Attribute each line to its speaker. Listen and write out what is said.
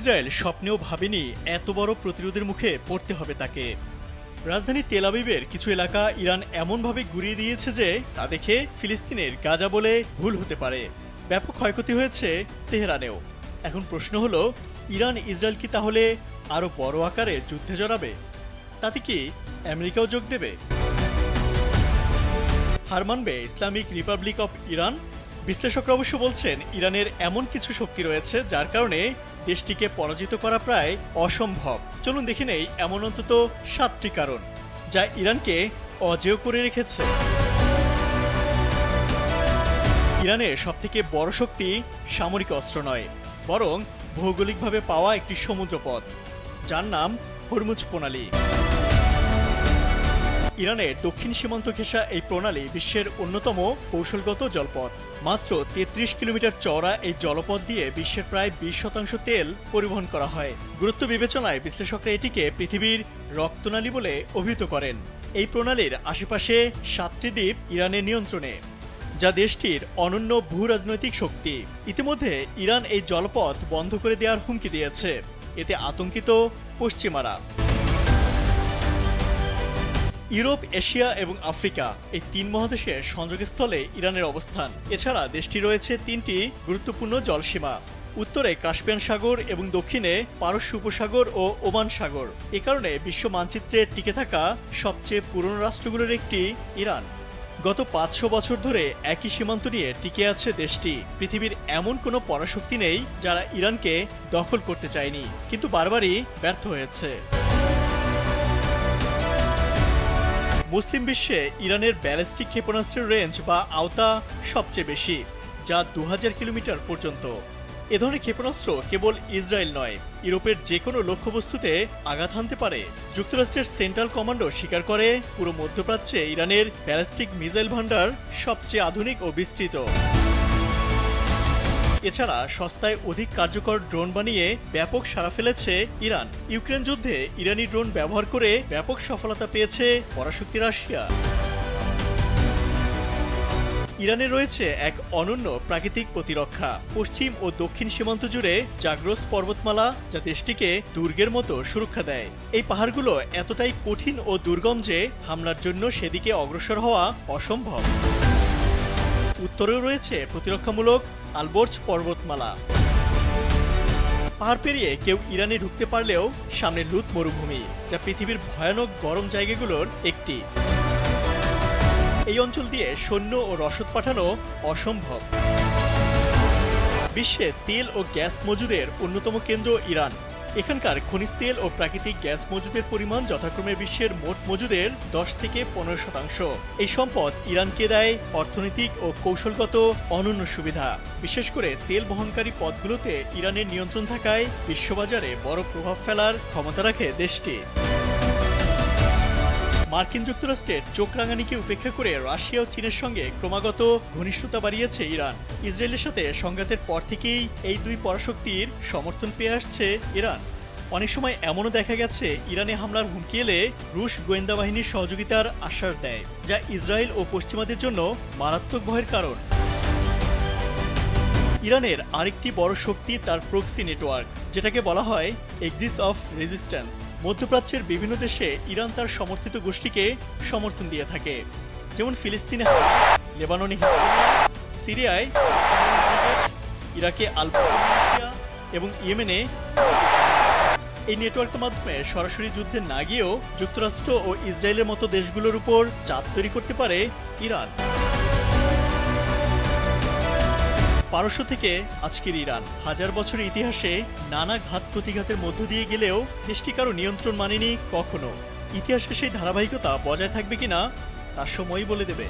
Speaker 1: Israel স্বপ্নেও ভাবেনি এত বড় প্রতিরোধের মুখে পড়তে হবে তাকে। রাজধানী তেল আবিবের কিছু এলাকা ইরান এমনভাবে গুঁড়িয়ে দিয়েছে যে তা দেখে ফিলিস্তিনের গাজা বলে ভুল হতে পারে। ব্যাপক ক্ষয়ক্ষতি হয়েছে তেহরানেও। এখন প্রশ্ন হলো, ইরান ইসরায়েল কি তাহলে আরও বড় আকারে যুদ্ধে জড়াবে? তাতে কি আমেরিকাও যোগ দেবে? হার মানবে ইসলামিক রিপাবলিক অফ ইরান? বিশ্লেষকরা অবশ্য বলছেন, ইরানের এমন কিছু শক্তি রয়েছে যার কারণে দেশটিকে পরাজিত করা প্রায় অসম্ভব। চলুন দেখে নেই এমন অন্তত 7টি কারণ যা ইরানকে অজেয় করে রেখেছে। ইরানের সবথেকে বড় শক্তি সামরিক অস্ত্র নয়, বরং ভৌগোলিকভাবে পাওয়া একটি সমুদ্রপথ, যার নাম হরমুজ প্রণালী। ইরানের দক্ষিণ সীমান্ত ঘেঁষা এই প্রণালী বিশ্বের অন্যতম কৌশলগত জলপথ। মাত্র 33 কিলোমিটার চওড়া এই জলপথ দিয়ে বিশ্বের প্রায় 20% তেল পরিবহন করা হয়। গুরুত্ব বিবেচনায় বিশ্লেষকরা এটিকে পৃথিবীর রক্তনালী বলে অভিহিত করেন। এই প্রণালীর আশেপাশে 7টি দ্বীপ ইরানের নিয়ন্ত্রণে, যা দেশটির অনন্য ভূ রাজনৈতিক শক্তি। ইতিমধ্যে ইরান এই জলপথ বন্ধ করে দেওয়ার হুমকি দিয়েছে। এতে আতঙ্কিত পশ্চিমারা। ইউরোপ, এশিয়া এবং আফ্রিকা এই 3 মহাদেশের সংযোগস্থলে ইরানের অবস্থান। এছাড়া দেশটি রয়েছে 3টি গুরুত্বপূর্ণ জলসীমা, উত্তরে কাস্পিয়ান সাগর এবং দক্ষিণে পারস্য উপসাগর ও ওমান সাগর। এ কারণে বিশ্ব মানচিত্রে টিকে থাকা সবচেয়ে পুরনো রাষ্ট্রগুলোর একটি ইরান। গত 500 বছর ধরে একই সীমান্ত নিয়ে টিকে আছে দেশটি। পৃথিবীর এমন কোনো পরাশক্তি নেই যারা ইরানকে দখল করতে চায়নি, কিন্তু বারবারই ব্যর্থ হয়েছে। মুসলিম বিশ্বে ইরানের ব্যালিস্টিক ক্ষেপণাস্ত্রের রেঞ্জ বা আওতা সবচেয়ে বেশি, যা 2000 কিলোমিটার পর্যন্ত। এ ধরনের ক্ষেপণাস্ত্র কেবল ইসরায়েল নয়, ইউরোপের যে কোনো লক্ষ্যবস্তুতে আঘাত হানতে পারে। যুক্তরাষ্ট্রের সেন্ট্রাল কমান্ডো স্বীকার করে, পুরো মধ্যপ্রাচ্যে ইরানের ব্যালিস্টিক মিসাইল ভান্ডার সবচেয়ে আধুনিক ও বিস্তৃত। এছাড়া সস্তায় অধিক কার্যকর ড্রোন বানিয়ে ব্যাপক সাড়া ফেলেছে ইরান। ইউক্রেন যুদ্ধে ইরানি ড্রোন ব্যবহার করে ব্যাপক সফলতা পেয়েছে পরাশক্তি রাশিয়া। ইরানে রয়েছে এক অনন্য প্রাকৃতিক প্রতিরক্ষা। পশ্চিম ও দক্ষিণ সীমান্ত জুড়ে জাগ্রস পর্বতমালা, যা দেশটিকে দুর্গের মতো সুরক্ষা দেয়। এই পাহাড়গুলো এতটাই কঠিন ও দুর্গম যে হামলার জন্য সেদিকে অগ্রসর হওয়া অসম্ভব। উত্তরেও রয়েছে প্রতিরক্ষামূলক আলবর্জ পর্বতমালা। পাহাড় পেরিয়ে কেউ ইরানে ঢুকতে পারলেও সামনে লুত মরুভূমি, যা পৃথিবীর ভয়ানক গরম জায়গাগুলোর একটি। এই অঞ্চল দিয়ে সৈন্য ও রসদ পাঠানো অসম্ভব। বিশ্বে তেল ও গ্যাস মজুদের অন্যতম কেন্দ্র ইরান। এখানকার খনিজ তেল ও প্রাকৃতিক গ্যাস মজুদের পরিমাণ যথাক্রমে বিশ্বের মোট মজুদের 10 থেকে 15%। এই সম্পদ ইরানকে দেয় অর্থনৈতিক ও কৌশলগত অনন্য সুবিধা। বিশেষ করে তেল বহনকারী পথগুলোতে ইরানের নিয়ন্ত্রণ থাকায় বিশ্ববাজারে বড় প্রভাব ফেলার ক্ষমতা রাখে দেশটি। মার্কিন যুক্তরাষ্ট্রের চোখ রাঙানিকে উপেক্ষা করে রাশিয়া ও চীনের সঙ্গে ক্রমাগত ঘনিষ্ঠতা বাড়িয়েছে ইরান। ইসরায়েলের সাথে সংঘাতের পর থেকেই এই দুই পরাশক্তির সমর্থন পেয়ে আসছে ইরান। অনেক সময় এমনও দেখা গেছে, ইরানে হামলার হুমকি এলে রুশ গোয়েন্দা বাহিনীর সহযোগিতার আশ্বাস দেয়, যা ইসরায়েল ও পশ্চিমাদের জন্য মারাত্মক ভয়ের কারণ। ইরানের আরেকটি বড় শক্তি তার প্রক্সি নেটওয়ার্ক, যেটাকে বলা হয় এক্সিস অফ রেজিস্ট্যান্স। মধ্যপ্রাচ্যের বিভিন্ন দেশে ইরান তার সমর্থিত গোষ্ঠীকে সমর্থন দিয়ে থাকে, যেমন ফিলিস্তিনে লেবাননে হিজবুল্লাহ, সিরিয়ায় ইরাকে আল কায়েদা এবং ইয়েমেনে। এই নেটওয়ার্কের মাধ্যমে সরাসরি যুদ্ধে না গিয়েও যুক্তরাষ্ট্র ও ইসরায়েলের মতো দেশগুলোর উপর চাপ তৈরি করতে পারে ইরান। পারস্য থেকে আজকের ইরান হাজার বছরের ইতিহাসে নানা ঘাত প্রতিঘাতের মধ্য দিয়ে গেলেও দেশটি কারো নিয়ন্ত্রণ মানেনি কখনো। ইতিহাসে সেই ধারাবাহিকতা বজায় থাকবে কিনা তা সময়ই বলে দেবে।